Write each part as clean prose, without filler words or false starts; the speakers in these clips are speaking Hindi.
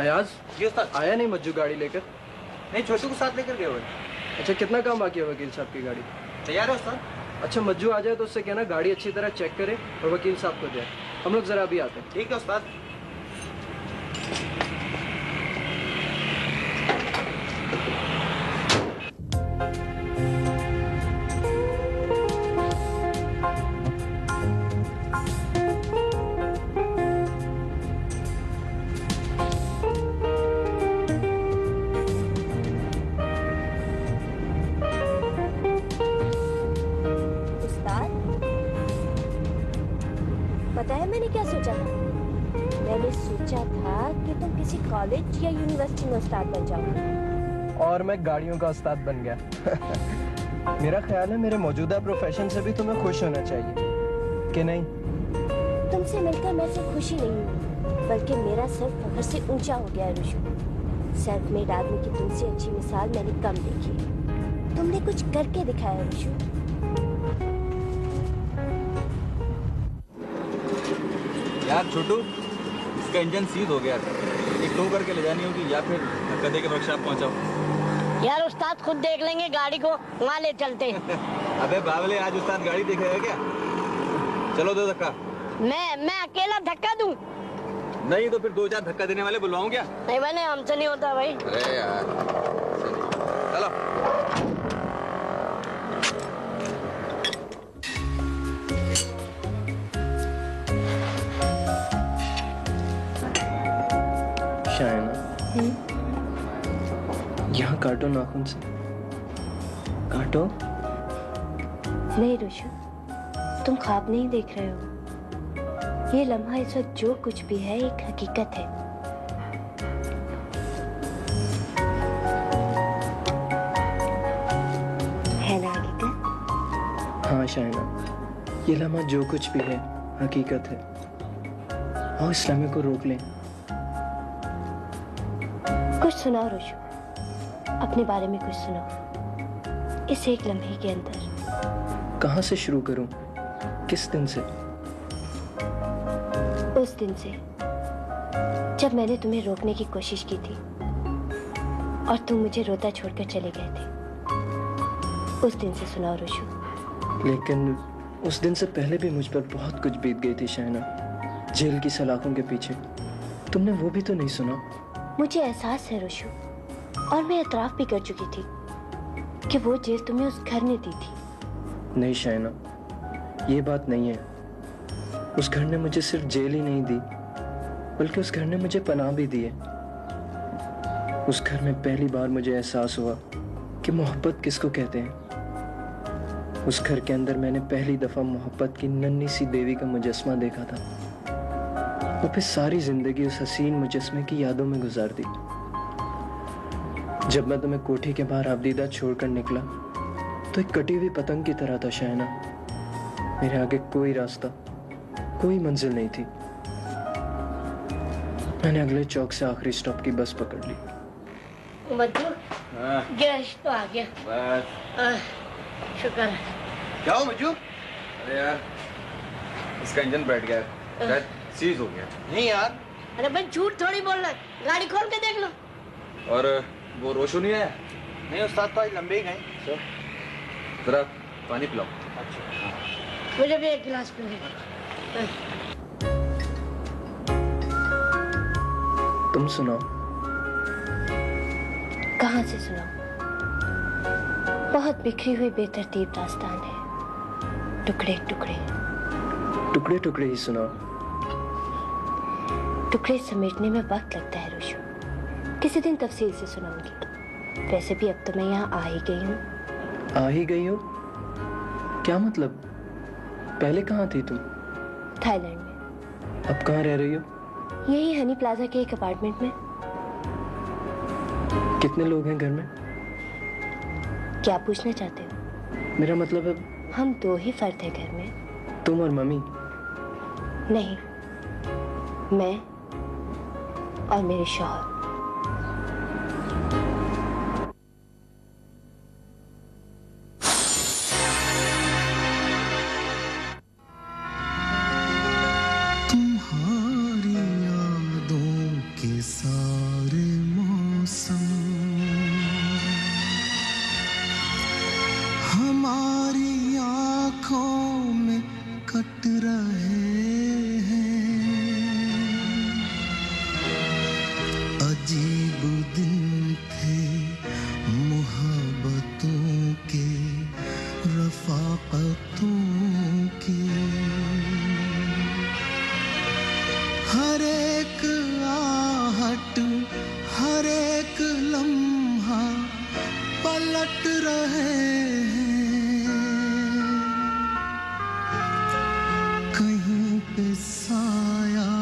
अयाज जी उस्ताद। आया नहीं मज्जू गाड़ी लेकर? नहीं, छोटू को साथ लेकर गए हुए। अच्छा, कितना काम बाकी है वकील साहब की गाड़ी? तैयार है उस्ताद। अच्छा, मज्जू आ जाए तो उससे कहना गाड़ी अच्छी तरह चेक करे और वकील साहब को जाए। हम लोग जरा अभी आते हैं। ठीक है उस्ताद। पता है मैंने क्या सोचा था? मैंने सोचा था कि तुम किसी कॉलेज या यूनिवर्सिटी में उस्ताद बन जाओ। और मैं गाड़ियों का उस्ताद बन गया। मेरा ख्याल है मेरे मौजूदा प्रोफेशन से भी तुम्हें खुश होना चाहिए कि नहीं? तुमसे मिलकर मैं सिर्फ खुशी नहीं हूँ, बल्कि मेरा सर फख्र से ऊंचा हो गया है रुशु। सेल्फ मेड आदमी की तुमसे अच्छी मिसाल मैंने कम देखी। तुमने कुछ करके दिखाया रुशु। यार छोटू, इसका इंजन सीज हो गया। एक टो करके ले जानी होगी या फिर धक्का दे के वर्कशॉप पहुंचाओ। यार उस्ताद खुद देख लेंगे गाड़ी को, वहाँ ले चलते हैं। अबे बावले, आज उस्ताद गाड़ी देखेगा क्या? चलो दो धक्का। मैं अकेला धक्का दूं? नहीं तो फिर 2-4 धक्का देने वाले बुलवाऊं क्या? नहीं बने, हमसे नहीं होता भाई। अरे यार चलो। यहाँ काटो नाखून से, काटो। नहीं रुशु, तुम ख्वाब नहीं देख रहे हो। ये लम्हा इस वक्त जो कुछ भी है एक हकीकत है। है ना हकीकत? हाँ शायना, ये लम्हा जो कुछ भी है हकीकत है। और इस लम्हे को रोक लें। कुछ सुनाओ रुशु, अपने बारे में कुछ सुनाओ इस एक लम्हे के अंदर। कहाँ से शुरू करूं? किस दिन से? उस दिन से जब मैंने तुम्हें रोकने की कोशिश की थी और तुम मुझे रोता छोड़कर चले गए थे। उस दिन से सुनाओ रुशु। लेकिन उस दिन से पहले भी मुझ पर बहुत कुछ बीत गई थी शायना, जेल की सलाखों के पीछे। तुमने वो भी तो नहीं सुना? मुझे एहसास है रुशु, और मैं एतराफ भी कर चुकी थी कि वो जेल तुम्हें उस घर ने दी थी। नहीं शायना, ये बात नहीं है। उस घर ने मुझे सिर्फ जेल ही नहीं दी, बल्कि उस घर ने मुझे पनाह भी दी है। उस घर में पहली बार मुझे एहसास हुआ कि मोहब्बत किसको कहते हैं। उस घर के अंदर मैंने पहली दफा मोहब्बत की नन्ही सी देवी का मुजस्मा देखा था, और फिर सारी जिंदगी उस हसीन मुजस्मे की यादों में गुजार दी। जब मैं तुम्हें कोठी के बाहर आबदीदा छोड़कर निकला तो एक कटी हुई पतंग की तरह था शायना। मेरे आगे कोई रास्ता, कोई मंजिल नहीं थी। मैंने अगले चौक से आखिरी स्टॉप की बस पकड़ ली। मज्जू, गेस्ट तो आ गया। बस शुक्र है। क्या हो मज्जू? अरे यार, इसका इंजन बैठ गया, शायद सीज हो गया। नहीं यार। अरे भाई झूठ थोड़ी बोलना, गाड़ी खोल के देख लो। और वो रोशू नहीं आया? नहीं उस्ताद, तो आज लंबे ही गए। जरा पानी पिलाओ। अच्छा, मुझे भी एक गिलास पिला। तुम सुनाओ। कहाँ से सुनाओ? बहुत बिखरी हुई बेतरतीब दास्तान है, टुकड़े टुकड़े। टुकड़े टुकड़े ही सुनाओ। टुकड़े समेटने में वक्त लगता है रुशु, किसी दिन तफसील से सुनाऊंगी। वैसे भी अब तो मैं यहाँ आ ही गई हूँ। आ ही गई हो? क्या मतलब? पहले कहाँ थी तुम? थाईलैंड में। अब कहाँ रह रही हो? यही हनी प्लाजा के एक अपार्टमेंट में। कितने लोग हैं घर में? क्या पूछना चाहते हो? मेरा मतलब है हम 2 ही फर्द हैं घर में। तुम और मम्मी? नहीं, मैं और मेरे शौहर। तुम्हारी यादों के साथ लौट रहे हैं, कहीं पे साया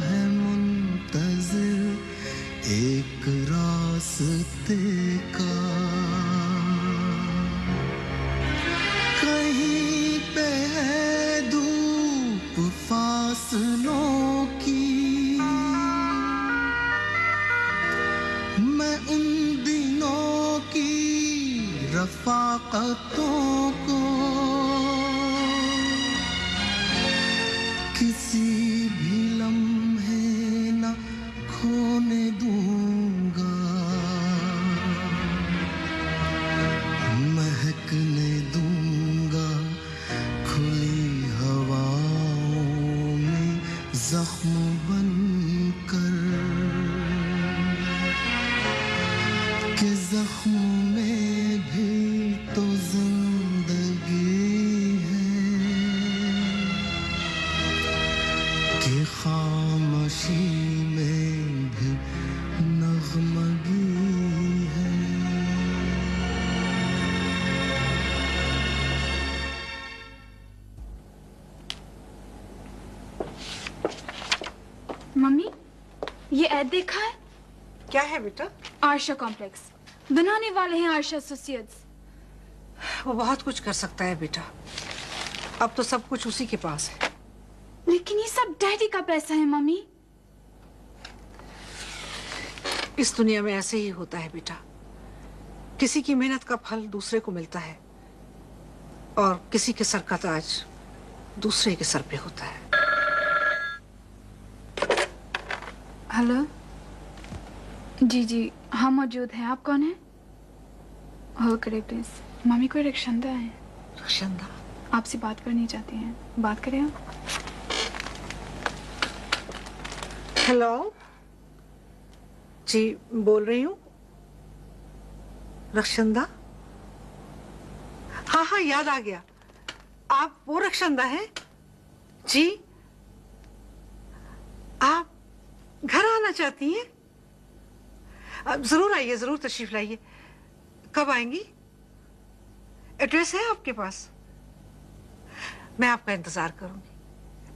है मुंतज़िर एक रास्ते का, कहीं पे है धूप फासलों की। मैं उन दिनों की रफ़ाक़तों को किसी भी लम्हे न खोने दूंगा, महकने दूंगा खुली हवाओं में ज़ख्म बनकर, कि ज़ख्म में भी तो जिंदगी है, कि खामोशी में भी नग़्मगी है। मम्मी, ये ऐड देखा है? क्या है बेटा? आरशा कॉम्प्लेक्स बनाने वाले हैं आरशा एसोसिएट्स। वो बहुत कुछ कर सकता है बेटा, अब तो सब कुछ उसी के पास है। लेकिन ये सब डैडी का पैसा है मम्मी। इस दुनिया में ऐसे ही होता है बेटा, किसी की मेहनत का फल दूसरे को मिलता है और किसी के सर का ताज दूसरे के सर पे होता है। हेलो जी जी, हाँ मौजूद हैं। आप कौन हैं? हो करे प्लीज। मम्मी कोई रक्षंदा है। रक्षंदा आपसे बात करनी चाहती हैं, बात करें आप। हेलो जी, बोल रही हूँ रक्षंदा। हाँ हाँ, याद आ गया, आप वो रक्षंदा हैं जी। आप घर आना चाहती हैं? जरूर आइए, जरूर तशरीफ लाइए। कब आएंगी? एड्रेस है आपके पास? मैं आपका इंतजार करूंगी,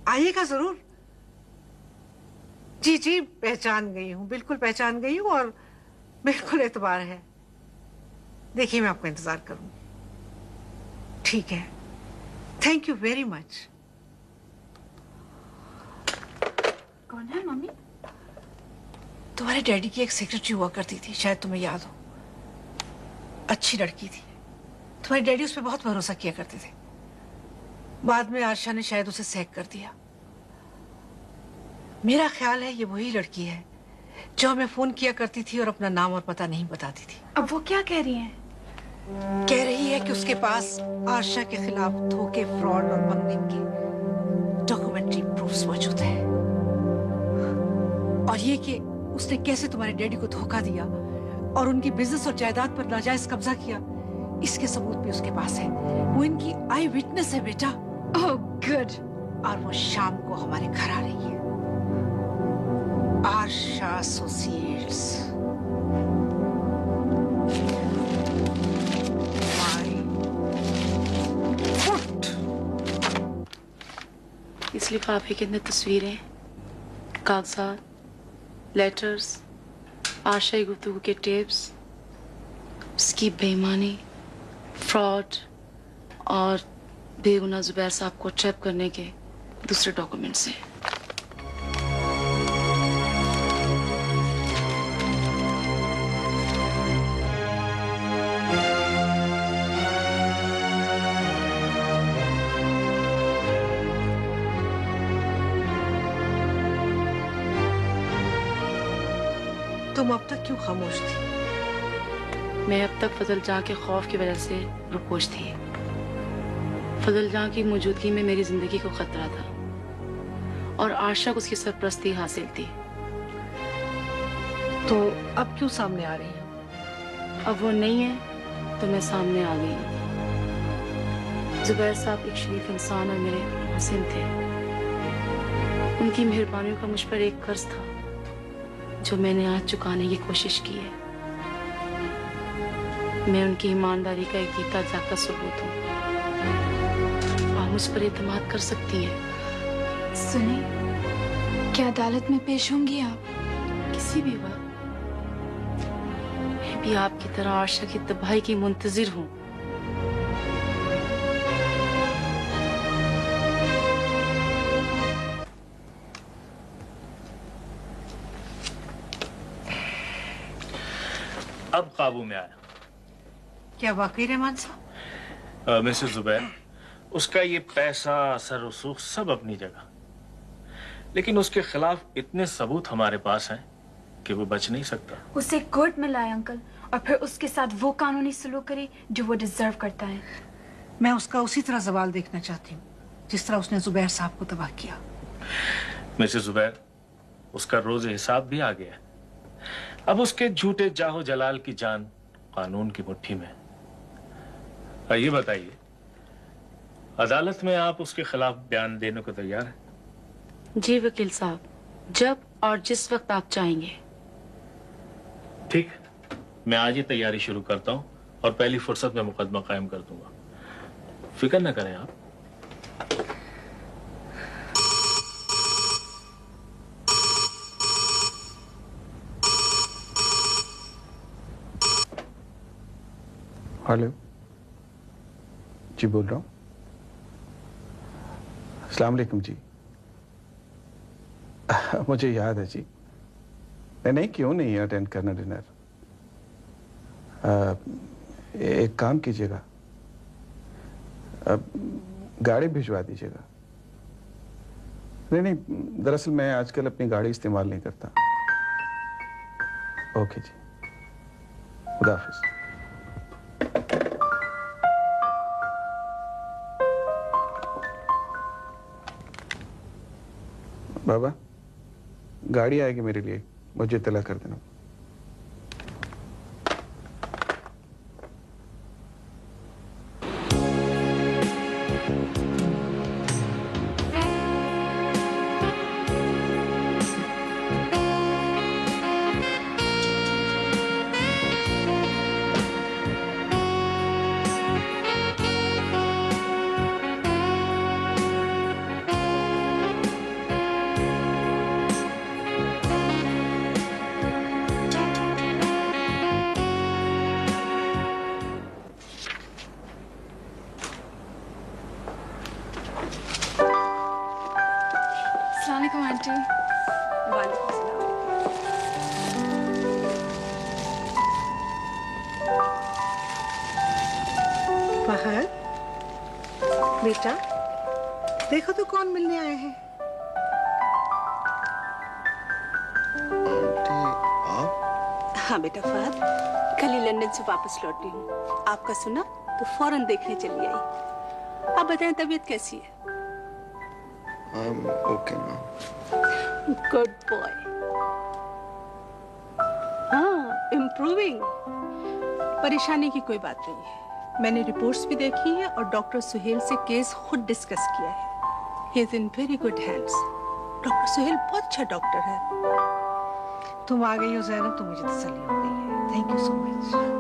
आइएगा जरूर। जी जी, पहचान गई हूँ, बिल्कुल पहचान गई हूँ और बिल्कुल एतबार है। देखिए, मैं आपका इंतजार करूंगी। ठीक है, थैंक यू वेरी मच। कौन है मम्मी? तुम्हारे डैडी की एक सेक्रेटरी हुआ करती थी, शायद तुम्हें याद हो। अच्छी लड़की थी, तुम्हारे डैडी उस पर बहुत भरोसा किया करते थे। बाद में आरशा ने शायद उसे सैक कर दिया। मेरा ख्याल है ये वही लड़की है जो हमें फोन किया करती थी और अपना नाम और पता नहीं बताती थी। अब वो क्या कह रही हैं? कह रही है कि उसके पास आरशा के खिलाफ धोखे, फ्रॉड और बंगलिंग के डॉक्यूमेंट्री प्रूफ्स मौजूद है, और ये कि उसने कैसे तुम्हारे डैडी को धोखा दिया और उनकी बिजनेस और जायदाद पर नाजायज कब्जा किया, इसके सबूत भी उसके पास है। वो इनकी आई विटनेस है बेटा। Oh good. और वो शाम को हमारे घर आ रही है। आरशा एसोसिएट्स। इस लिफाफे के अंदर तस्वीरें, कागजात, लेटर्स, आरशा की गुफ्तगू के टेप्स, उसकी बेईमानी, फ्रॉड और बेगुनाह जुबैर साहब को ट्रैप करने के दूसरे डॉक्यूमेंट्स हैं। तुम अब तक क्यों खामोश थी? मैं अब तक फजल जहाँ के खौफ की वजह से रुपोश थी। फजल जहाँ की मौजूदगी में मेरी जिंदगी को खतरा था और आरशा को उसकी सरपरस्ती हासिल थी। तो अब क्यों सामने आ रही है? अब वो नहीं है तो मैं सामने आ गई हूँ। जुबैर साहब एक शरीफ इंसान और मेरे हसीन थे। उनकी मेहरबानियों का मुझ पर एक कर्ज था जो मैंने आज चुकाने की कोशिश की है। मैं उनकी ईमानदारी का एक जीता जागता सबूत हूँ। आप मुझ पर एतमाद कर सकती हैं। सुनिए, क्या अदालत में पेश होंगी आप? किसी भी वक्त। मैं भी आपकी तरह आशा की तबाही की मुंतजिर हूँ। अब काबू में आया। क्या वाकई रहमान साहब? मिसेस जुबैर, उसका ये पैसा, असर रसूख सब अपनी जगह, लेकिन उसके खिलाफ इतने सबूत हमारे पास हैं कि वो बच नहीं सकता। उसे कोर्ट में लाए अंकल, और फिर उसके साथ वो कानूनी सलूक करे जो वो डिजर्व करता है। मैं उसका उसी तरह जवाल देखना चाहती हूँ जिस तरह उसने जुबैर साहब को तबाह किया। मिसेस जुबैर, उसका रोज हिसाब भी आ गया है। अब उसके झूठे जाहो जलाल की जान कानून की मुट्ठी में। ये बताइए, अदालत में आप उसके खिलाफ बयान देने को तैयार हैं? जी वकील साहब, जब और जिस वक्त आप चाहेंगे। ठीक, मैं आज ही तैयारी शुरू करता हूं और पहली फुर्सत में मुकदमा कायम कर दूंगा। फिक्र न करें आप। हेलो जी, बोल रहा हूँ। अस्सलाम वालेकुम जी। मुझे याद है जी। नहीं, क्यों नहीं अटेंड करना डिनर। एक काम कीजिएगा, गाड़ी भिजवा दीजिएगा। नहीं, दरअसल मैं आजकल अपनी गाड़ी इस्तेमाल नहीं करता। ओके जी, खुदा हाफिज़। बाबा, गाड़ी आएगी मेरे लिए, मुझे इत्तला कर देना। बेटा, देखो तो कौन मिलने आए हैं। आंटी, आप? हाँ बेटा फहद, कल ही लंदन से वापस लौटी हूँ। आपका सुना तो फौरन देखने चली आई। आप बताएं तबीयत कैसी है? I'm okay now. Good boy. हाँ, इम्प्रूविंग। परेशानी की कोई बात नहीं है। मैंने रिपोर्ट्स भी देखी है और डॉक्टर सुहेल से केस खुद डिस्कस किया है। He is in very good hands. Doctor Suhel बहुत अच्छा डॉक्टर है। तुम आ गई हो ज़ैनब, तो मुझे तसल्ली हो गई है। Thank you so much.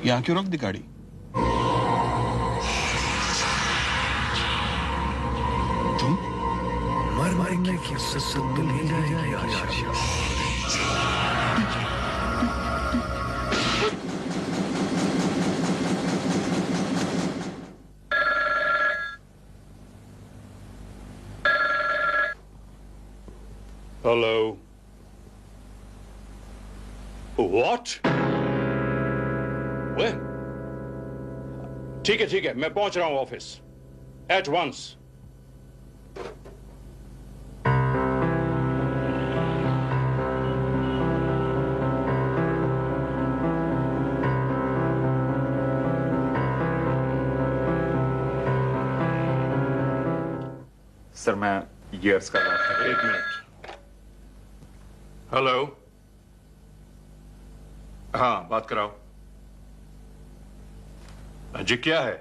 यहाँ क्यों रोक दी गाड़ी? तुम? मरने की फुर्सत तो मिल ही जाएगी आर्या। Hello. What? When? ठीक है, मैं पहुंच रहा हूं ऑफिस। At once. सर मैं ईयर्स कर रहा था। एक मिनट। हेलो। हाँ, बात कराओ। जी क्या है?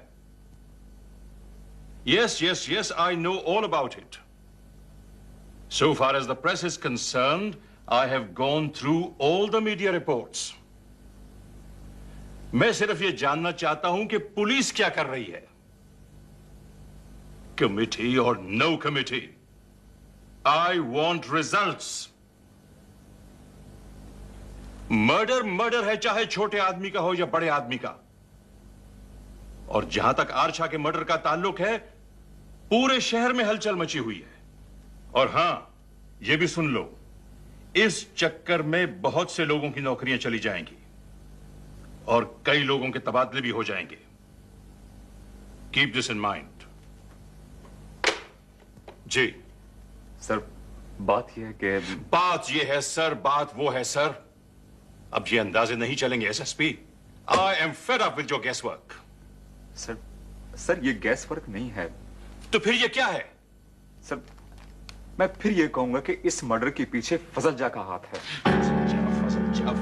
Yes, I know all about it. So far as the press is concerned, I have gone through all the media reports. मैं सिर्फ ये जानना चाहता हूं कि पुलिस क्या कर रही है। Committee or no committee, I want results. Murder है, चाहे छोटे आदमी का हो या बड़े आदमी का। और जहां तक आरशा के मर्डर का ताल्लुक है, पूरे शहर में हलचल मची हुई है। और हां, यह भी सुन लो, इस चक्कर में बहुत से लोगों की नौकरियां चली जाएंगी और कई लोगों के तबादले भी हो जाएंगे। Keep this in mind. जी सर, बात यह है कि बात यह है सर, बात वो है सर। अब ये अंदाजे नहीं चलेंगे SSP. I am fed up with your gas work. Sir ये गैस वर्क नहीं है। तो फिर ये क्या है? सर मैं फिर ये कहूंगा कि इस मर्डर के पीछे फजलजा का हाथ है।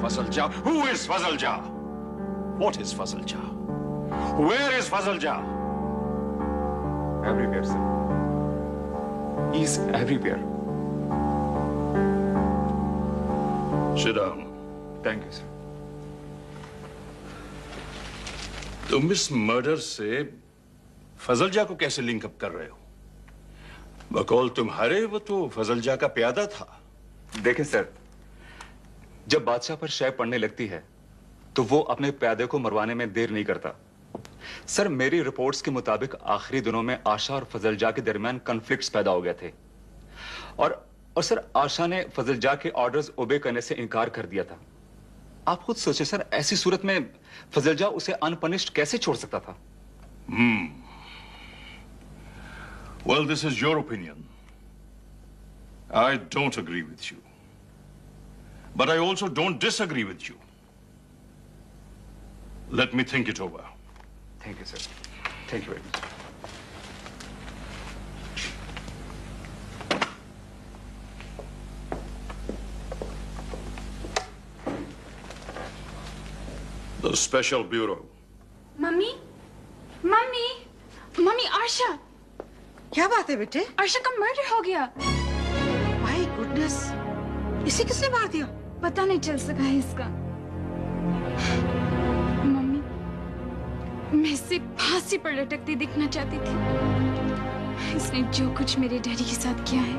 फजलजा? Who is फजलजा? What is फजलजा? Where is फजलजा? Everywhere, sir. He is everywhere. Sit down. Thank you, sir. तुम इस मर्डर से फजलजा को कैसे लिंक अप कर रहे हो? बकौल तुम्हारे, वो तो फजलजा का प्यादा था। देखें सर, जब बादशाह पर शय पड़ने लगती है तो वो अपने प्यादे को मरवाने में देर नहीं करता। सर मेरी रिपोर्ट्स के मुताबिक आखिरी दिनों में आशा और फजलजा के दरमियान कॉन्फ्लिक्ट्स पैदा हो गए थे और सर आशा ने फजलजा के ऑर्डर्स ओबे करने से इनकार कर दिया था। आप खुद सोचे सर, ऐसी सूरत में फजलजा उसे अनपनिश्ड कैसे छोड़ सकता था? Well, this is your opinion. I don't agree with you. But I also don't disagree with you. Let me think it over. Thank you, sir. Thank you very much. The Special Bureau. Mummy, Asha. क्या बात है बेटे? आशा का मर्डर हो गया। माय गुडनेस, इसे किसने मार दिया? पता नहीं चल सका है इसका। मम्मी, मैं इसे फांसी पर लटकती दिखना चाहती थी। इसने जो कुछ मेरे डैडी के साथ किया है,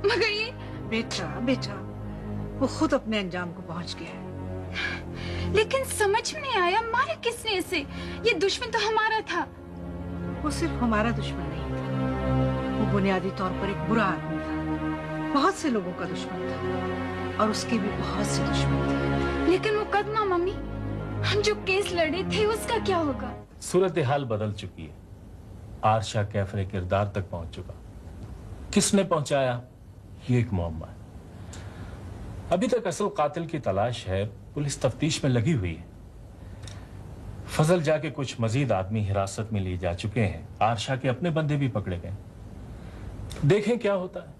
मगर ये बेटा, वो खुद अपने अंजाम को पहुंच गया है। लेकिन समझ में नहीं आया, मारा किसने इसे? ये दुश्मन तो हमारा था। वो सिर्फ हमारा दुश्मन नहीं था, वो बुनियादी तौर पर एक बुरा आदमी था। बहुत से लोगों का दुश्मन था और उसके भी बहुत से दुश्मन थे। लेकिन मुकदमा मम्मी, हम जो केस लड़े थे उसका क्या होगा? सूरत हाल बदल चुकी है। आरशा कैफरे किरदार तक पहुंच चुका। किसने पहुंचाया, ये एक मुअम्मा है। अभी तक असल कातिल की तलाश है, पुलिस तफ्तीश में लगी हुई है। फजल जाके कुछ मजीद आदमी हिरासत में लिए जा चुके हैं। आरशा के अपने बंदे भी पकड़े गए। देखें क्या होता है।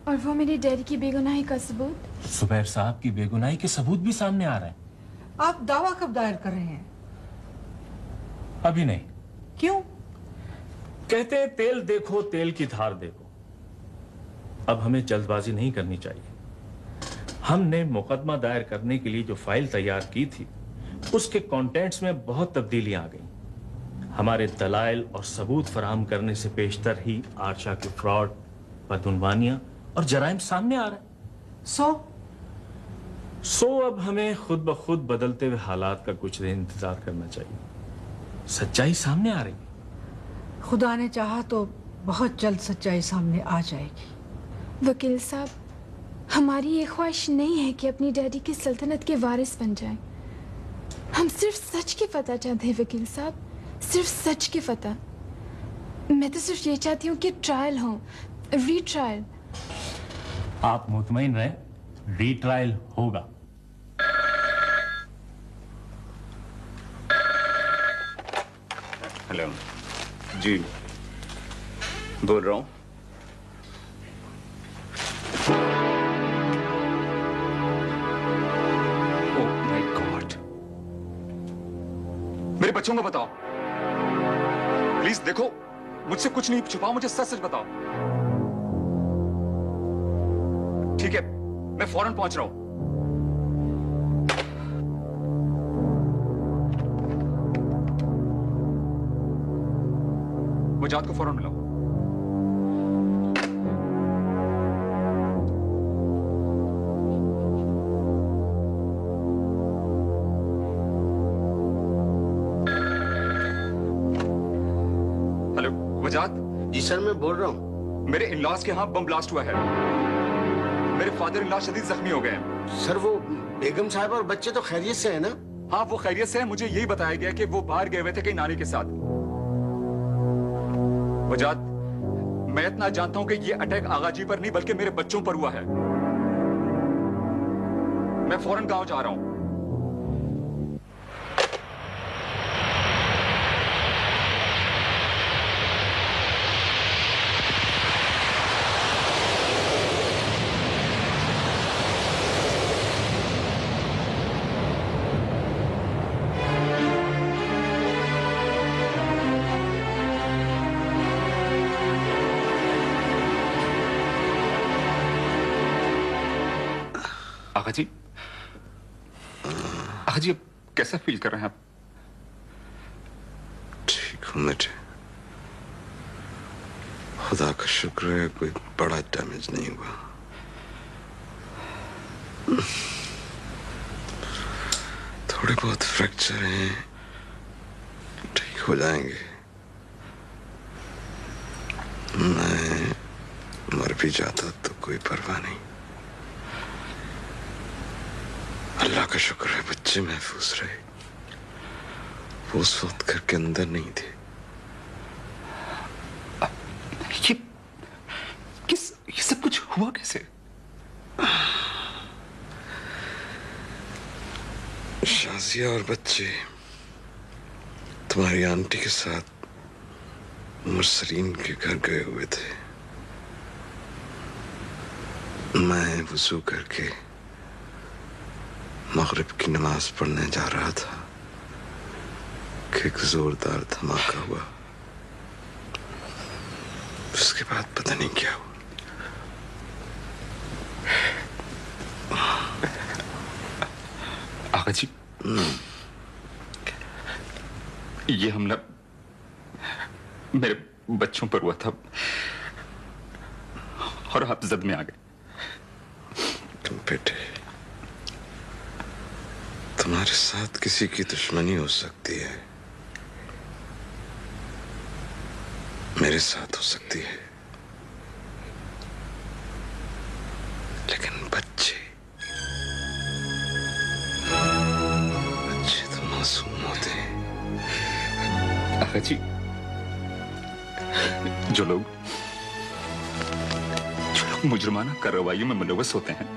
और वो मेरे डैडी की बेगुनाही का सबूत? जुबैर साहब की बेगुनाही के सबूत भी सामने आ रहे हैं। आप दावा कब दायर कर रहे हैं? अभी नहीं। क्यों? कहते हैं तेल देखो तेल की धार देखो। अब हमें जल्दबाजी नहीं करनी चाहिए। हमने मुकदमा दायर करने के लिए जो फाइल तैयार की थी उसके कंटेंट्स में बहुत तब्दीलियां आ गई। हमारे दलाइल और सबूत फराहम करने से पेशतर ही आरशा के फ्रॉड बदउनवानियां और जराइम सामने आ रहा है। सो अब हमें खुद ब खुद बदलते हुए हालात का कुछ देर इंतजार करना चाहिए। सच्चाई सामने आ रही है। खुदा ने चाहा तो बहुत जल्द सच्चाई सामने आ जाएगी। वकील साहब, हमारी ये ख्वाहिश नहीं है कि अपनी डैडी की सल्तनत के वारिस बन जाएं। हम सिर्फ सच की फतह चाहते हैं वकील साहब, सिर्फ सच की फतह। मैं तो सिर्फ ये चाहती हूँ कि ट्रायल हो, रीट्रायल। आप मुतमईन रहें, रीट्रायल होगा। हेलो जी, बोल रहा हूँ। ओह माय गॉड, मेरे बच्चों को बताओ प्लीज। देखो, मुझसे कुछ नहीं छुपाओ, मुझे सच सच बताओ। ठीक है, मैं फौरन पहुंच रहा हूं। वजात को फौरन मिलाओ। हेलो वजात। जी सर, मैं बोल रहा हूँ। मेरे इन-लॉज के यहाँ बम ब्लास्ट हुआ है। मेरे फादर इन लॉ शदीद जख्मी हो गए हैं। सर, वो बेगम साहब और बच्चे तो खैरियत से है ना? हाँ, वो खैरियत से है। मुझे यही बताया गया कि वो बाहर गए हुए थे कहीं नानी के साथ। वजात, मैं इतना जानता हूं कि ये अटैक आगाजी पर नहीं बल्कि मेरे बच्चों पर हुआ है। मैं फौरन गांव जा रहा हूं। आगा जी, अब कैसा फील कर रहे हैं आप? ठीक हूँ बेटे, खुदा का शुक्र है कोई बड़ा डैमेज नहीं हुआ। थोड़े बहुत फ्रैक्चर हैं, ठीक हो जाएंगे। मैं मर भी जाता तो कोई परवाह नहीं। अल्लाह का शुक्र है बच्चे महफूज रहे। वो उस वक्त घर के अंदर नहीं थे। ये सब कुछ हुआ कैसे? शाजिया और बच्चे तुम्हारी आंटी के साथ मुरसलीन के घर गए हुए थे। मैं वुजू करके मगरिब की नमाज पढ़ने जा रहा था कि एक जोरदार धमाका हुआ। उसके बाद पता नहीं क्या हुआ। आगा जी, ये हमला मेरे बच्चों पर हुआ था और आप जद में आ गए। बेटे, तुम्हारे साथ किसी की दुश्मनी हो सकती है, मेरे साथ हो सकती है, लेकिन बच्चे तो मासूम होते हैं। आगा जी, जो लोग मुजरमाना कार्रवाइयों में मुलव्वस होते हैं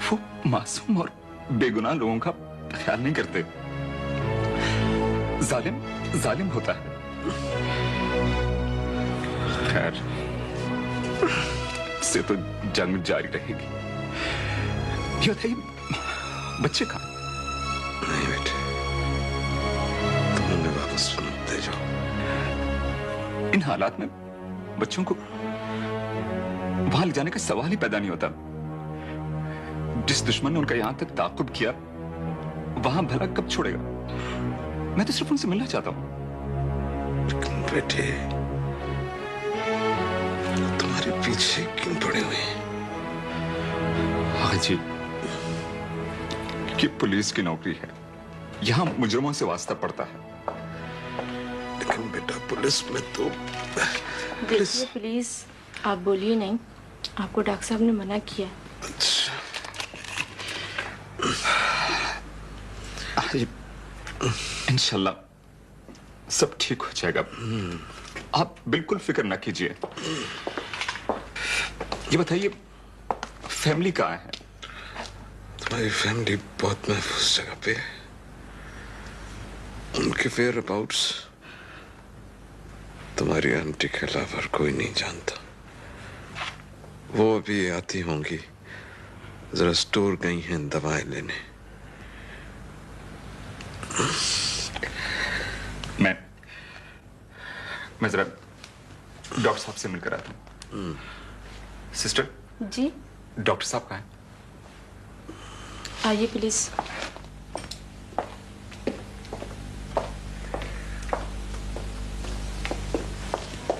वो मासूम और बेगुनाह लोगों का ख्याल नहीं करते। जालिम होता है। खैर, से तो जंग जारी रहेगी। ये बताइए, बच्चे कहाँ? नहीं बेटे, तुम उन्हें वापस दे जाओ। इन हालात में बच्चों को वहां ले जाने का सवाल ही पैदा नहीं होता। जिस दुश्मन ने उनका यहां तक ताक़ुब किया, वहां भला कब छोड़ेगा? मैं तो सिर्फ उनसे मिलना चाहता हूं। बेटे, तुम तुम्हारे पीछे क्यों पड़े हुए हैं? हाँ जी, कि पुलिस की नौकरी है, यहाँ मुजरिमों से वास्ता पड़ता है। लेकिन बेटा पुलिस में तो देखिए प्लीज आप बोलिए नहीं, आपको डॉक्टर साहब ने मना किया। अच्छा, इंशाल्लाह सब ठीक हो जाएगा, आप बिल्कुल फिक्र ना कीजिए। ये बताइए फैमिली कहाँ है? तुम्हारी फैमिली बहुत महफूज जगह पे है। उनके वेयर अबाउट्स तुम्हारी आंटी के अलावा कोई नहीं जानता। वो अभी आती होंगी, जरा स्टोर गई हैं दवाएं लेने। मैं जरा डॉक्टर साहब से मिलकर आता हूँ। सिस्टर जी डॉक्टर साहब कहाँ हैं? आइए प्लीज।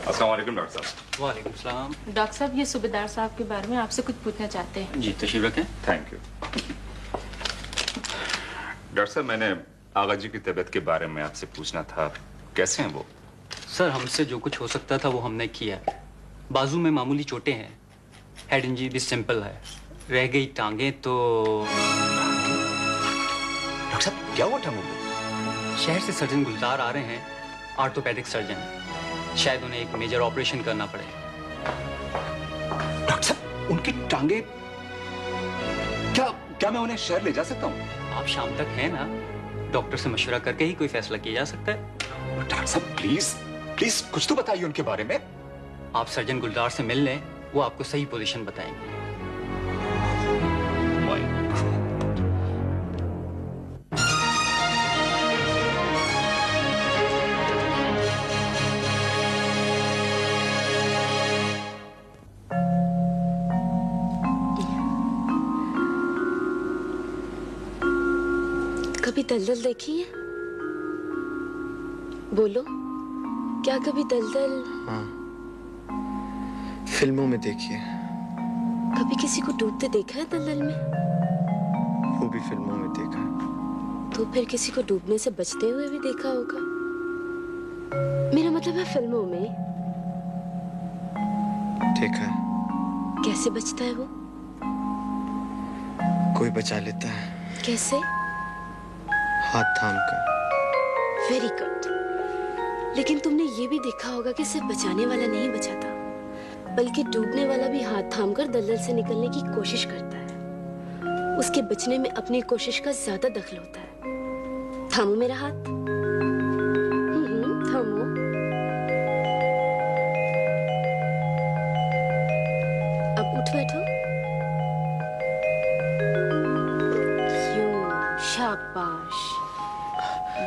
अस्सलाम वालेकुम डॉक्टर साहब। वालेकुम सलाम। डॉक्टर साहब ये सूबेदार साहब के बारे में आपसे कुछ पूछना चाहते हैं। जी तशरीफ रखें। Thank you. डॉक्टर साहब मैंने आगा जी की तबीयत के बारे में आपसे पूछना था, कैसे हैं वो? सर हमसे जो कुछ हो सकता था वो हमने किया। बाजू में मामूली चोटें हैं, हेड इंजरी भी सिंपल है, रह गई टांगे तो। डॉक्टर साहब क्या हुआ टांगों को? शहर से सर्जन गुलजार आ रहे हैं, ऑर्थोपेडिक सर्जन। शायद उन्हें एक मेजर ऑपरेशन करना पड़े। डॉक्टर साहब उनकी टांगे क्या मैं उन्हें शहर ले जा सकता हूँ? आप शाम तक हैं ना, डॉक्टर से मशवरा करके ही कोई फैसला किया जा सकता है। डॉक्टर साहब प्लीज प्लीज कुछ तो बताइए उनके बारे में। आप सर्जन गुलजार से मिल लें, वो आपको सही पोजीशन बताएंगे। कभी दलदल देखी है? बोलो, क्या कभी दलदल? हाँ, फिल्मों में देखिए। कभी किसी को डूबते देखा है दलदल में? वो भी फिल्मों में देखा है। तो फिर किसी को डूबने से बचते हुए भी देखा होगा। मेरा मतलब है फिल्मों में। देखा है। कैसे बचता है वो? कोई बचा लेता है। कैसे? हाथ थाम कर। Very good. लेकिन तुमने ये भी देखा होगा कि सिर्फ बचाने वाला नहीं बचाता, बल्कि डूबने वाला भी हाथ थामकर दलदल से निकलने की कोशिश करता है। उसके बचने में अपनी कोशिश का ज्यादा दखल होता है। थामो मेरा हाथ। थामो। अब उठ बैठो। शाबाश।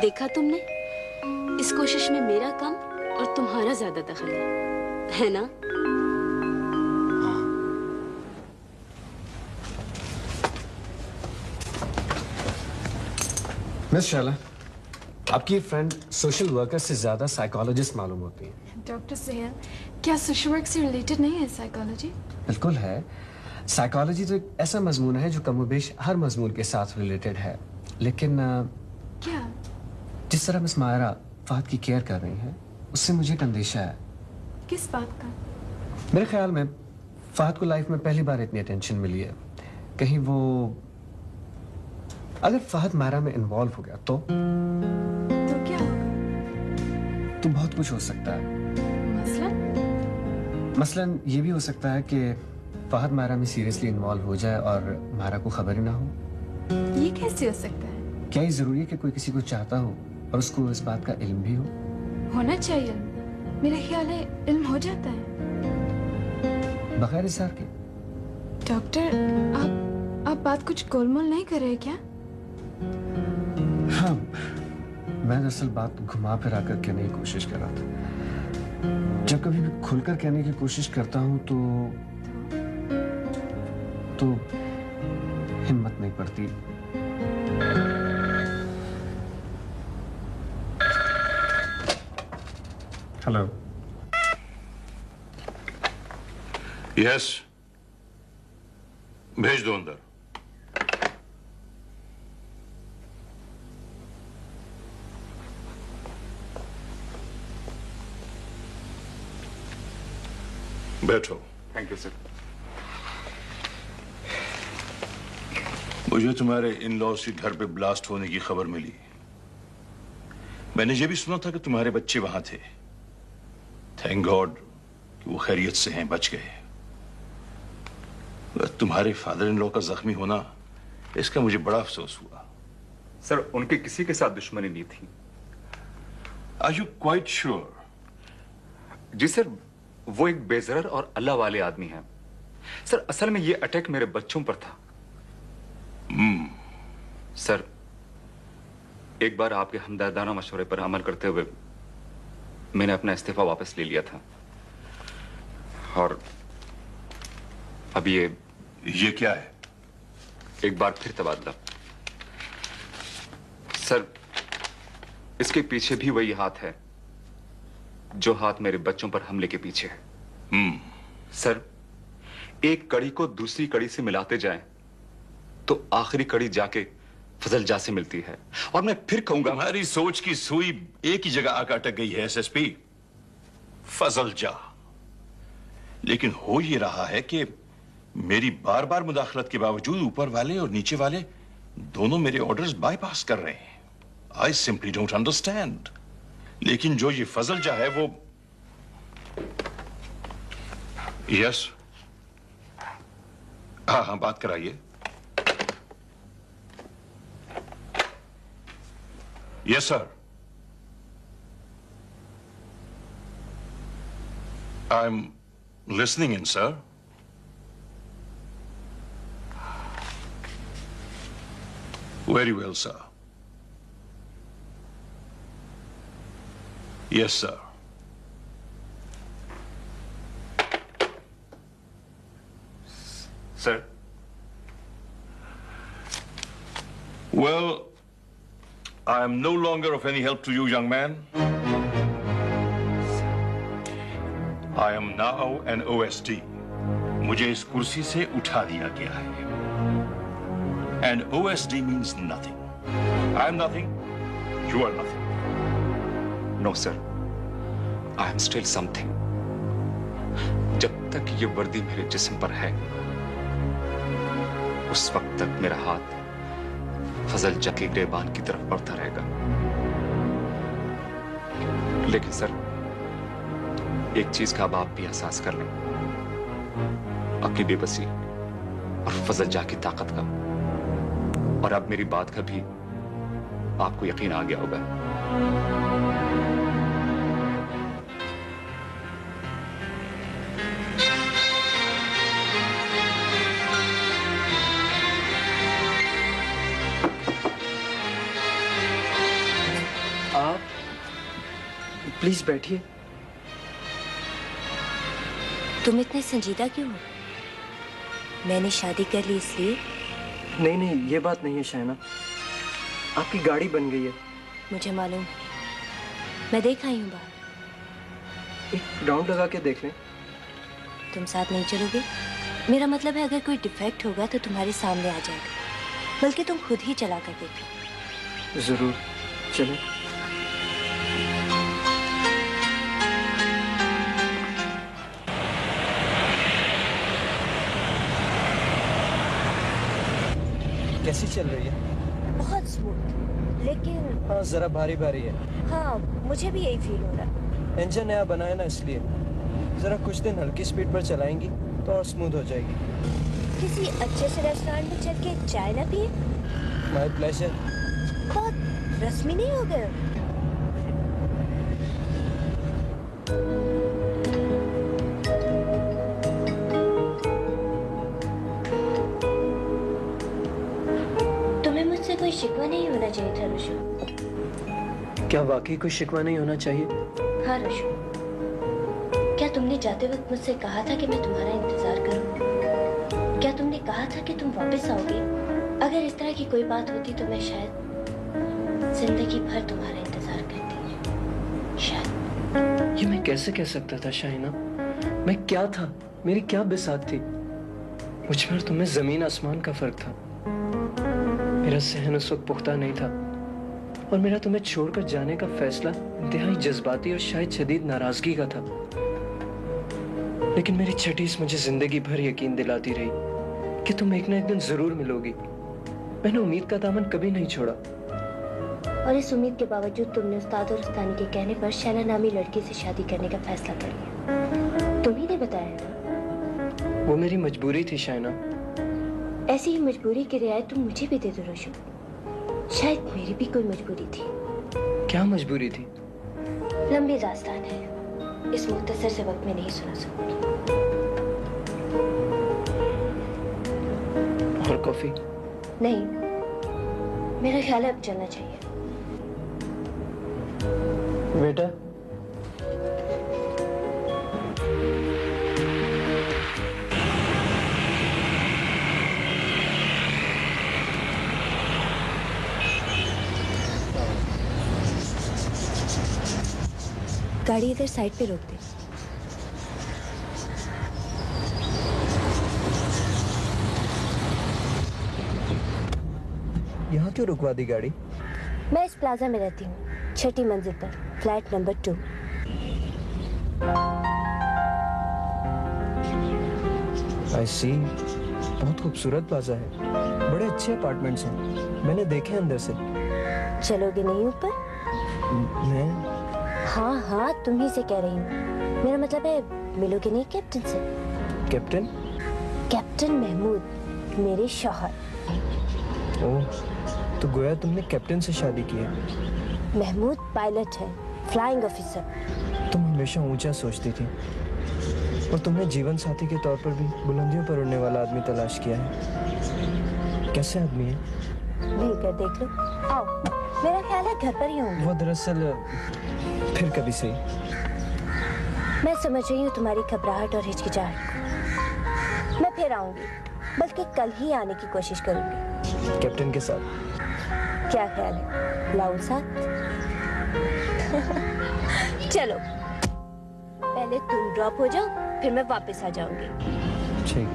देखा तुमने, इस कोशिश में मेरा कम और तुम्हारा ज्यादा दखल है ना? मिस शाला, आपकी फ्रेंड सोशल वर्कर से ज्यादा साइकोलॉजिस्ट मालूम होती है। डॉक्टर सुहेल, क्या सोशल वर्क से रिलेटेड नहीं है साइकोलॉजी? बिल्कुल है। साइकोलॉजी तो एक ऐसा मजमून है जो कमोबेश हर मजमून के साथ रिलेटेड है, लेकिन क्या? जिस तरह मिस मायरा फहद की केयर कर रही हैं, उससे मुझे एक अंदेशा है। किस बात का? मेरे ख्याल में फहद को लाइफ में पहली बार इतनी अटेंशन मिली है। कहीं वो अगर फहद मायरा में इन्वॉल्व हो गया तो क्या? तो बहुत कुछ हो सकता है। मसलन ये भी हो सकता है कि फहद मायरा में सीरियसली इन्वॉल्व हो जाए और मायरा को खबर ही ना हो। ये कैसे हो सकता है? क्या ये जरूरी है कि कोई किसी को चाहता हो और उसको इस बात का इल्म भी हो? होना चाहिए। मेरा ख्याल है इल्म हो जाता है बगैर इज़हार के। डॉक्टर, आप बात कुछ गोलमोल नहीं कर रहे क्या? हाँ, मैं दरअसल बात घुमा फिरा कर कहने की कोशिश कर रहा था। जब कभी भी खुलकर कहने की कोशिश करता हूँ तो हिम्मत नहीं पड़ती। हेलो। यस, भेज दो अंदर। बैठो। Thank you sir. मुझे तुम्हारे इन लॉज के घर पे ब्लास्ट होने की खबर मिली। मैंने ये भी सुना था कि तुम्हारे बच्चे वहां थे। थैंक गॉड कि वो खैरियत से हैं, बच गए। तुम्हारे फादर इन लॉ का जख्मी होना, इसका मुझे बड़ा अफसोस हुआ। सर, उनके किसी के साथ दुश्मनी नहीं थी। Are you quite sure? जी सर, वो एक बेजरर और अल्लाह वाले आदमी हैं। सर, असल में ये अटैक मेरे बच्चों पर था। सर, एक बार आपके हमदर्दाना मशवरे पर अमल करते हुए मैंने अपना इस्तीफा वापस ले लिया था। और अब ये क्या है? एक बार फिर तबादला। सर, इसके पीछे भी वही हाथ है जो हाथ मेरे बच्चों पर हमले के पीछे है। सर, एक कड़ी को दूसरी कड़ी से मिलाते जाएं तो आखिरी कड़ी जाके फजल जा से मिलती है। और मैं फिर कहूंगा, तुम्हारी सोच की सुई एक ही जगह आकर अटक गई है एसएसपी, फजल जा। लेकिन हो ये रहा है कि मेरी बार बार मुदाखलत के बावजूद ऊपर वाले और नीचे वाले दोनों मेरे ऑर्डर्स बाईपास कर रहे हैं। I simply don't understand. लेकिन जो ये फजल जा है वो यस, हाँ, बात कराइए। Yes sir, I am listening in sir. Very well sir. Yes, sir. Sir? Well, I am no longer of any help to you, young man. I am now an OSD. मुझे इस कुर्सी से उठा दिया गया है. And OSD means nothing. I am nothing. You are nothing. No, sir. I am still something. जब तक ये वर्दी मेरे जिस्म पर है, उस वक्त तक मेरा हाथ फजल जा के गिरेबान की तरफ बढ़ता रहेगा। लेकिन सर, एक चीज का अब आप भी एहसास कर लें, अपनी बेबसी और फजल जा की ताकत का। और अब मेरी बात का भी आपको यकीन आ गया होगा। आप प्लीज बैठिए। तुम इतने संजीदा क्यों हो? मैंने शादी कर ली इसलिए? नहीं, ये बात नहीं है शाइना। आपकी गाड़ी बन गई है। मुझे मालूम, मैं देख आई हूँ बाहर। एक राउंड लगा के देख लें। तुम साथ नहीं चलोगे? मेरा मतलब है अगर कोई डिफेक्ट होगा तो तुम्हारे सामने आ जाएगा, बल्कि तुम खुद ही चला कर देख लो। जरूर, चलें। कैसी चल रही है? बहुत स्मूथ, लेकिन हाँ जरा भारी भारी है। हाँ, मुझे भी यही फील हो रहा। इंजन नया बनाया ना, इसलिए जरा कुछ दिन हल्की स्पीड पर चलाएंगी तो और स्मूथ हो जाएगी। किसी अच्छे से रेस्टोरेंट में चल के चाय ना पिए? My pleasure. बहुत रस्मी नहीं हो गए? तुम्हें मुझसे कोई शिकवा नहीं होना चाहिए था रुशु। क्या वाकई कोई शिकवा नहीं होना चाहिए? हाँ रुशु, क्या तुमने जाते वक्त मुझसे कहा था कि मैं तुम्हारा इंतजार करूं? क्या तुमने कहा था कि तुम वापस आओगे? अगर इस तरह की कोई बात होती तो मैं शायद जिंदगी भर तुम्हारा इंतजार करती। शायद। ये मैं कैसे कह सकता था शाइना? मैं क्या था, मेरी क्या बिसात थी? मुझ पर तुम्हें जमीन आसमान का फर्क था। मेरा सहन उस वक्त पुख्ता नहीं था और मेरा तुम्हें छोड़कर जाने का फैसला इंतहाई जज्बाती और शायद शदीद नाराजगी का था। लेकिन मेरी छठीस मुझे जिंदगी भर यकीन दिलाती रही कि तुम एक ना एक दिन जरूर मिलोगी। मैंने उम्मीद का दामन कभी नहीं छोड़ा। और इस उम्मीद के बावजूद तुमने उस्ताद और उस्तानी के कहने पर शैला नामी लड़की से शादी करने का फैसला कर लिया। तुम्ही ने बताया ना? वो मेरी मजबूरी थी शायना। ऐसी ही मजबूरी की रियायत तुम मुझे भी दे दो रोशु। शायद मेरी भी कोई मजबूरी थी। क्या मजबूरी थी? लंबी दास्तान है, इस मुख्तसर से वक्त में नहीं सुना सकती। और कॉफी? नहीं, मेरा ख्याल है अब चलना चाहिए। बेटा, गाड़ी इधर साइड पे रोक दे। यहाँ क्यों रुकवा दी गाड़ी? मैं इस प्लाजा में रहती हूँ, छठी मंजिल पर, फ्लैट नंबर 2। आई सी, बहुत खूबसूरत प्लाजा है, बड़े अच्छे अपार्टमेंट्स हैं, मैंने देखे अंदर से। चलोगे नहीं ऊपर? मैं? हाँ हाँ, तुम ही से कह रही हूँ। मेरा मतलब है मिलोगे नहीं कैप्टन से? कैप्टन? कैप्टन महमूद, मेरे शौहर। ओह, तो गोया तुमने कैप्टन से शादी की है। महमूद पायलट है, फ्लाइंग ऑफिसर। तुम हमेशा ऊंचा सोचती थी और तुमने जीवन साथी के तौर पर भी बुलंदियों पर उड़ने वाला आदमी तलाश किया है। कैसे आदमी है? मिलकर देख लो। आओ, मेरा ख्याल है घर पर ही होंगे। वो दरअसल फिर कभी से। मैं समझ रही हूँ तुम्हारी घबराहट और हिचकिचाहट। मैं फिर आऊंगी, बल्कि कल ही आने की कोशिश करूंगी। कैप्टन के साथ? क्या ख्याल है, लाऊं साथ? चलो, पहले तुम ड्रॉप हो जाओ, फिर मैं वापस आ जाऊंगी। ठीक।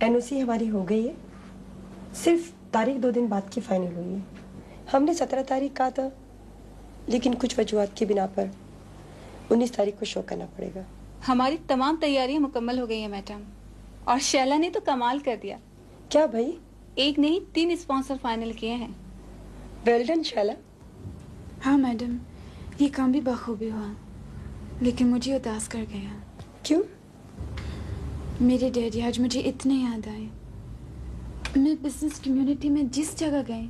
एनओसी हमारी हो गई है, सिर्फ तारीख 2 दिन बाद की फाइनल हुई है। हमने 17 तारीख कहा था, लेकिन कुछ वजूहात की बिना पर 19 तारीख को शो करना पड़ेगा। हमारी तमाम तैयारियां मुकम्मल हो गई है मैडम, और शैला ने तो कमाल कर दिया। क्या भाई? एक नहीं 3 स्पॉन्सर फाइनल किए हैं। Well done Shaila. हाँ मैडम, ये काम भी बखूबी हुआ, लेकिन मुझे उदास कर गया। क्यों? मेरे डैडी आज मुझे इतने याद आए। मैं बिजनेस कम्युनिटी में जिस जगह गई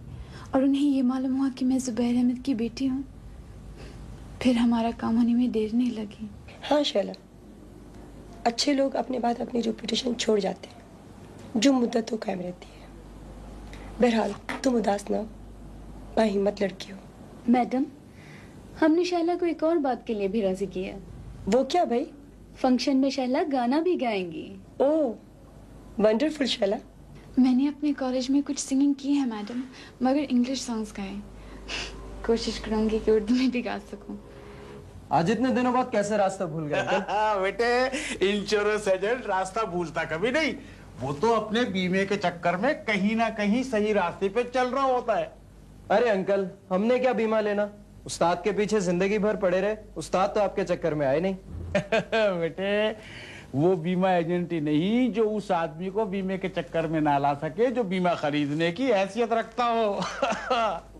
और उन्हें ये मालूम हुआ कि मैं जुबैर अहमद की बेटी हूँ, फिर हमारा काम होने में देर नहीं लगी। हाँ शैला, अच्छे लोग अपने बाद अपनी रेपुटेशन छोड़ जाते हैं जो मुद्दत तो कायम रहती है। बहरहाल तुम उदास ना हो, बाहिम्मत लड़की हो। मैडम, हमने शैला को एक और बात के लिए भी राजी किया। वो क्या भाई? फंक्शन में शैला गाना भी गाएंगी। ओह, वंडरफुल शैला। मैंने अपने कॉलेज में कुछ सिंगिंग की है मैडम, मगर इंग्लिश सॉन्ग्स गाए। कोशिश करूंगी कि उर्दू में भी गा सकूं। आज इतने दिनों बाद कैसे रास्ता भूल गए? बेटे, इंश्योरेंस एजेंट रास्ता भूलता कभी नहीं। वो तो अपने बीमे के चक्कर में कहीं ना कहीं सही रास्ते पे चल रहा होता है। अरे अंकल, हमने क्या बीमा लेना? उस्ताद के पीछे जिंदगी भर पड़े रहे, उस्ताद तो आपके चक्कर में आए नहीं। बेटे, वो बीमा एजेंट ही नहीं जो उस आदमी को बीमे के चक्कर में ना ला सके जो बीमा खरीदने की हैसियत रखता हो।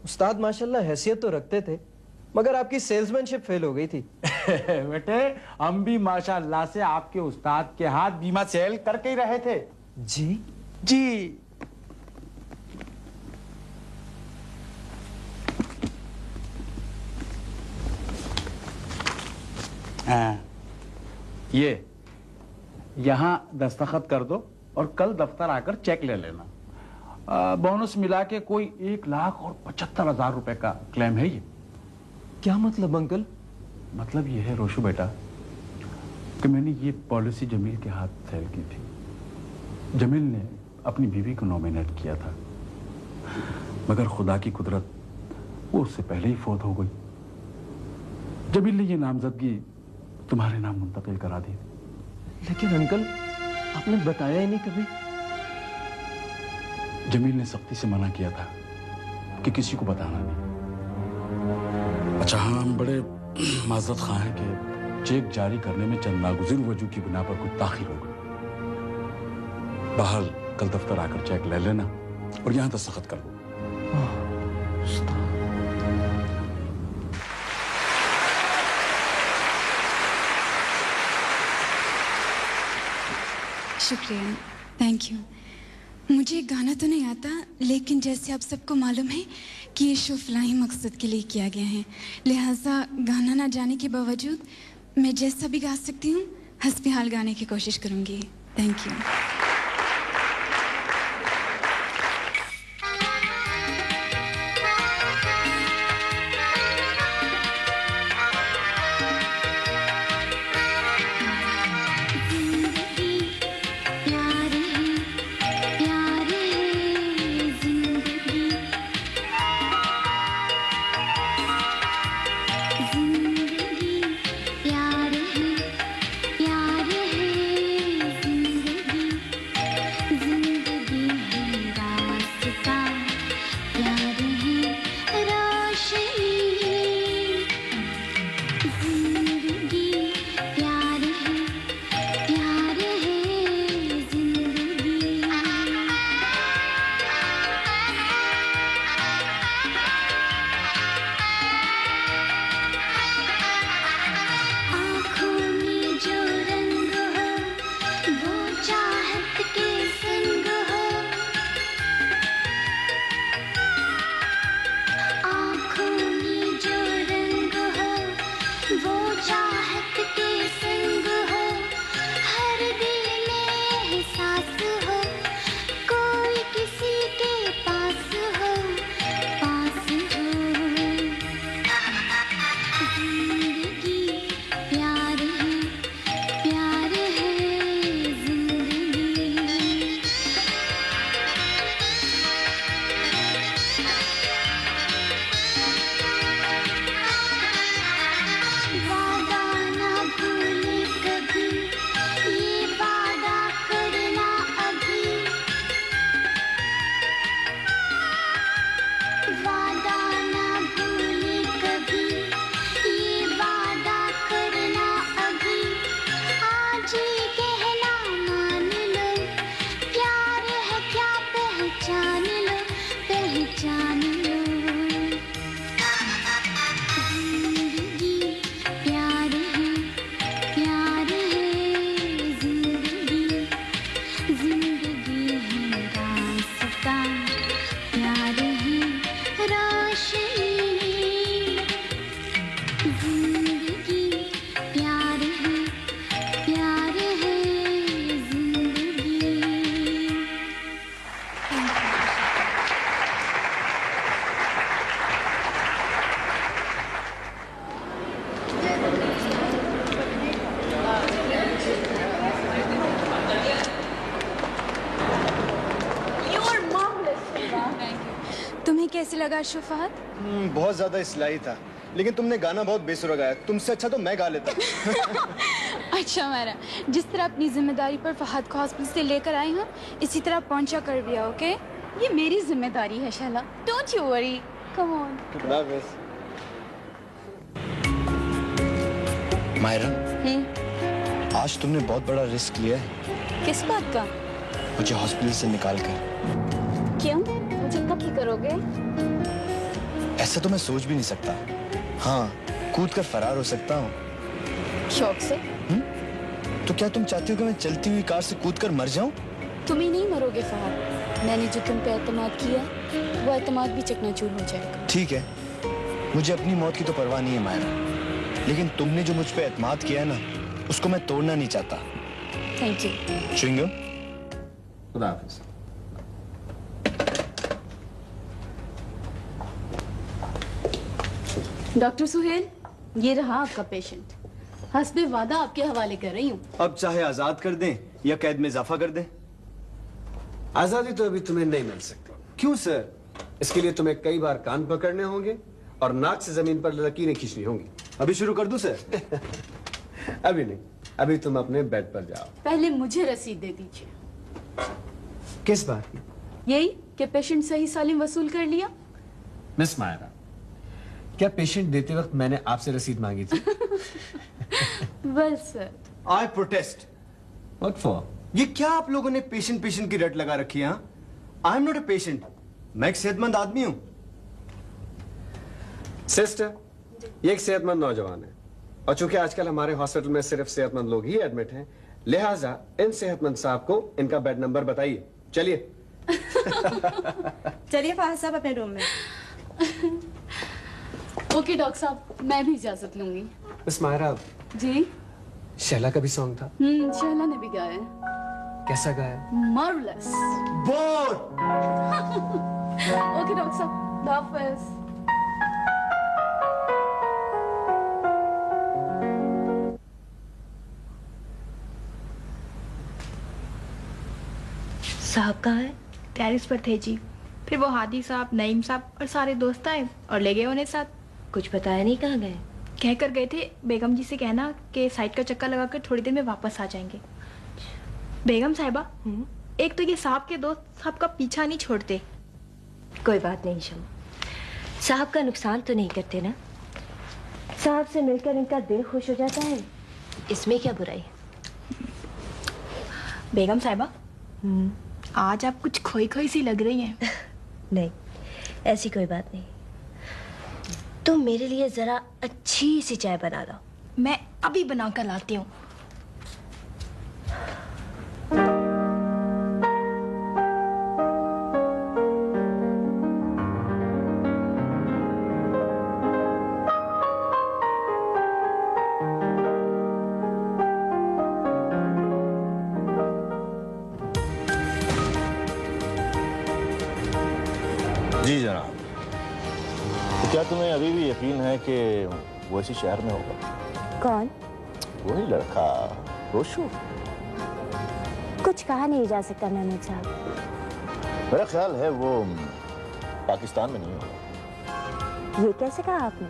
उस्ताद माशाल्लाह हैसियत तो रखते थे, मगर आपकी सेल्समैनशिप फेल हो गई थी। बेटे, हम भी माशाल्लाह से आपके उस्ताद के हाथ बीमा सेल करके ही रहे थे। जी जी। हाँ, ये यहाँ दस्तखत कर दो और कल दफ्तर आकर चेक ले लेना। बोनस मिला के कोई 1,75,000 रुपए का क्लेम है ये। क्या मतलब अंकल? मतलब ये है रोशु बेटा कि मैंने ये पॉलिसी जमील के हाथ सेल की थी। जमील ने अपनी बीवी को नॉमिनेट किया था, मगर खुदा की कुदरत वो उससे पहले ही फौत हो गई। जमील ने ये नामजदगी तुम्हारे नाम मुंतकिल करा दी। लेकिन अंकल, आपने बताया ही नहीं कभी। जमील ने सख्ती से मना किया था कि किसी को बताना नहीं। अच्छा हाँ, हम बड़े माजरत खां हैं कि चेक जारी करने में चंद नागुज़िर वजूह की बिना पर कुछ ताखिर हो गई। बहरहाल कल दफ्तर आकर चेक ले लेना और यहां दस्तखत कर लो। शुक्रिया, थैंक यू। मुझे गाना तो नहीं आता, लेकिन जैसे आप सबको मालूम है कि ये शो फलाही मकसद के लिए किया गया है, लिहाजा गाना ना जाने के बावजूद मैं जैसा भी गा सकती हूँ हस्बे हाल गाने की कोशिश करूँगी। Thank you. कैसे लगा शुफात? बहुत ज्यादा इस्लाही था, लेकिन तुमने गाना बहुत बेसुरा गाया। तुमसे अच्छा तो मैं गा लेता। अच्छा मारा, जिस तरह अपनी जिम्मेदारी पर फहद को हॉस्पिटल से लेकर आई हूँ, इसी तरह पहुंचा कर दिया। ओके, ये मेरी जिम्मेदारी है Shaila. Don't you worry, come on. Myra, आज तुमने बहुत बड़ा रिस्क लिया है। किस बात का? मुझे हॉस्पिटल से निकाल कर। क्यों? मुझे कब की करोगे? ऐसा तो मैं सोच भी नहीं सकता। हाँ, कूद कर फरार हो सकता हूँ। शौक से? तो क्या तुम चाहती हो कि मैं चलती हुई कार से कूद कर मर जाऊं? तुम ही नहीं मरोगे फहद। मैंने जो तुम पे एतमाद किया, वो एतमाद भी चकनाचूर हो जाएगा। ठीक है, मुझे अपनी मौत की तो परवाह नहीं है मायरा, लेकिन तुमने जो मुझ पे एतमाद किया है ना, उसको मैं तोड़ना नहीं चाहता। Thank you. च्युइंगम? खुदा हाफिज। डॉक्टर सुहेल, ये रहा आपका पेशेंट। हस्बे वादा आपके हवाले कर रही हूँ। अब चाहे आजाद कर दें या कैद में इजाफा कर दें। आजादी तो अभी तुम्हें नहीं मिल सकती। क्यों सर? इसके लिए तुम्हें कई बार कान पकड़ने होंगे और नाक से जमीन पर लकीरें खींचनी होंगी। अभी शुरू कर दूं सर? अभी नहीं, अभी तुम अपने बेड पर जाओ। पहले मुझे रसीद दे दीजिए। किस बात की? यही कि पेशेंट सही सालिम वसूल कर लिया। मिस मायरा, क्या पेशेंट देते वक्त मैंने आपसे रसीद मांगी थी? Well sir, I protest. What for? ये क्या आप लोगों ने पेशेंट पेशेंट की रट लगा रखी है? I am not a patient, मैं एक सेहतमंद आदमी हूं। सिस्टर, ये एक सेहतमंद नौजवान है और चूंकि आजकल हमारे हॉस्पिटल में सिर्फ सेहतमंद लोग ही एडमिट हैं, लिहाजा इन सेहतमंद साहब को इनका बेड नंबर बताइए। चलिए। चलिए फाहद साहब अपने रूम में। ओके डॉक्टर साहब, मैं भी इजाजत लूंगी। मिस मायरा जी। शैला का भी सॉन्ग था। शैला ने भी गाया है। कैसा गाया? मार्वलस। बोर। ओके डॉक्टर साहब, हाफिज। साहब कहाँ है? टेरिस पर थे जी। फिर वो हादी साहब, नईम साहब और सारे दोस्त आए और ले गए उन्हें साथ। कुछ बताया नहीं कहाँ गए? कहकर गए थे बेगम जी से कहना कि साइड का चक्कर लगाकर थोड़ी देर में वापस आ जाएंगे। बेगम साहिबा, एक तो ये साहब के दोस्त साहब का पीछा नहीं छोड़ते। कोई बात नहीं शमा, साहब का नुकसान तो नहीं करते ना। साहब से मिलकर इनका दिल खुश हो जाता है, इसमें क्या बुराई? बेगम साहिबा, आज आप कुछ खोई खोई सी लग रही हैं। नहीं, ऐसी कोई बात नहीं। तुम मेरे लिए जरा अच्छी सी चाय बना लो। मैं अभी बनाकर लाती हूँ। जी जनाब। तो क्या तुम्हें अभी भी यकीन है कि वो इसी शहर में होगा? कौन? वही लड़का रोशू। कुछ कहा नहीं जा सकता महमूद साहब। मेरा ख्याल है वो पाकिस्तान में नहीं होगा। ये कैसे कहा आपने?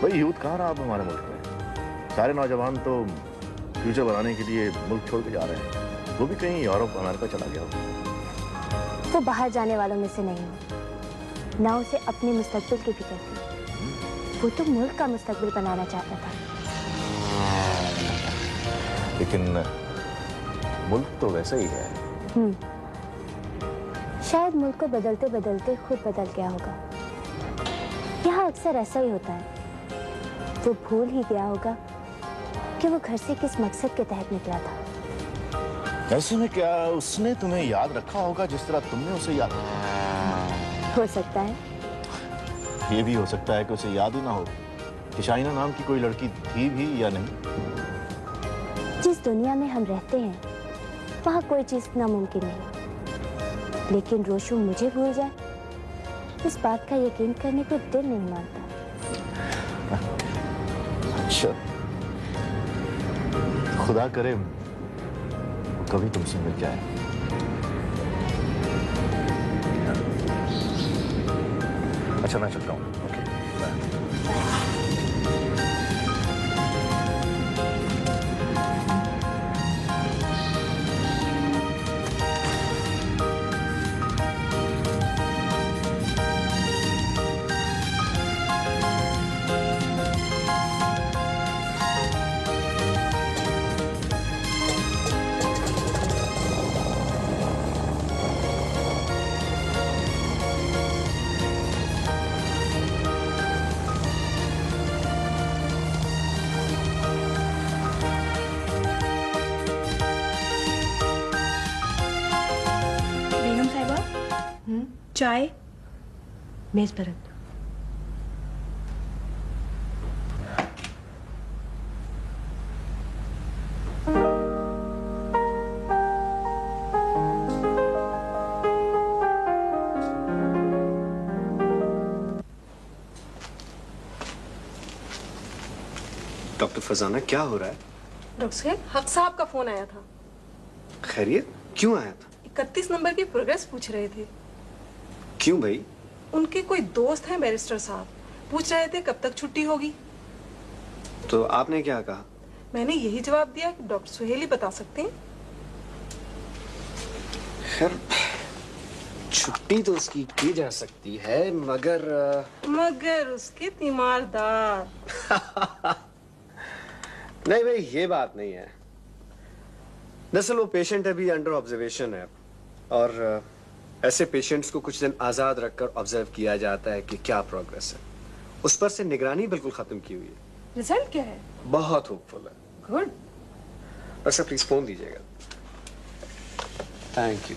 भाई यूथ कहाँ रहा अब हमारे मुल्क में। सारे नौजवान तो फ्यूचर बनाने के लिए मुल्क छोड़ के जा रहे हैं। वो भी कहीं यूरोप अमेरिका चला गया हो। वो बाहर जाने वालों में से नहीं हो, ना उसे अपने मुस्तकबिल की फिक्र थी। वो तो मुल्क का मुस्तकबिल बनाना चाहता था। लेकिन मुल्क तो वैसे ही है। शायद मुल्क को बदलते बदलते खुद बदल गया होगा। यहाँ अक्सर ऐसा ही होता है। वो भूल ही गया होगा कि वो घर से किस मकसद के तहत निकला था। ऐसे में क्या उसने तुम्हें याद रखा होगा जिस तरह तुमने उसे याद रखा? हो सकता है। ये भी हो सकता है कि उसे याद ही ना हो कि शाइना नाम की कोई लड़की थी भी या नहीं। जिस दुनिया में हम रहते हैं वहाँ कोई चीज नामुमकिन नहीं, लेकिन रोशू मुझे भूल जाए, इस बात का यकीन करने को दिल नहीं मानता। अच्छा, खुदा करे कभी तुमसे मिल जाए। अच्छा मैं चलता हूँ। ओके चाय मेज पर रख दो। डॉक्टर फजाना, क्या हो रहा है? डॉक्टर साहब, हक साहब का फोन आया था। खैरियत? क्यों आया था? 31 नंबर की प्रोग्रेस पूछ रहे थे। क्यों भाई? उनके कोई दोस्त हैं बैरिस्टर साहब, पूछ रहे थे कब तक छुट्टी होगी। तो आपने क्या कहा? मैंने यही जवाब दिया कि डॉक्टर सुहेल ही बता सकते हैं। खैर, छुट्टी तो उसकी की जा सकती है, मगर उसके तीमारदार। नहीं भाई, ये बात नहीं है। दरअसल वो पेशेंट अभी अंडर ऑब्जर्वेशन है और ऐसे पेशेंट्स को कुछ दिन आजाद रखकर ऑब्जर्व किया जाता है कि क्या प्रोग्रेस है। उस पर से निगरानी बिल्कुल खत्म की हुई है। रिजल्ट क्या है? बहुत होपफुल है। गुड। डॉक्टर प्लीज फोन दीजिएगा। Thank you.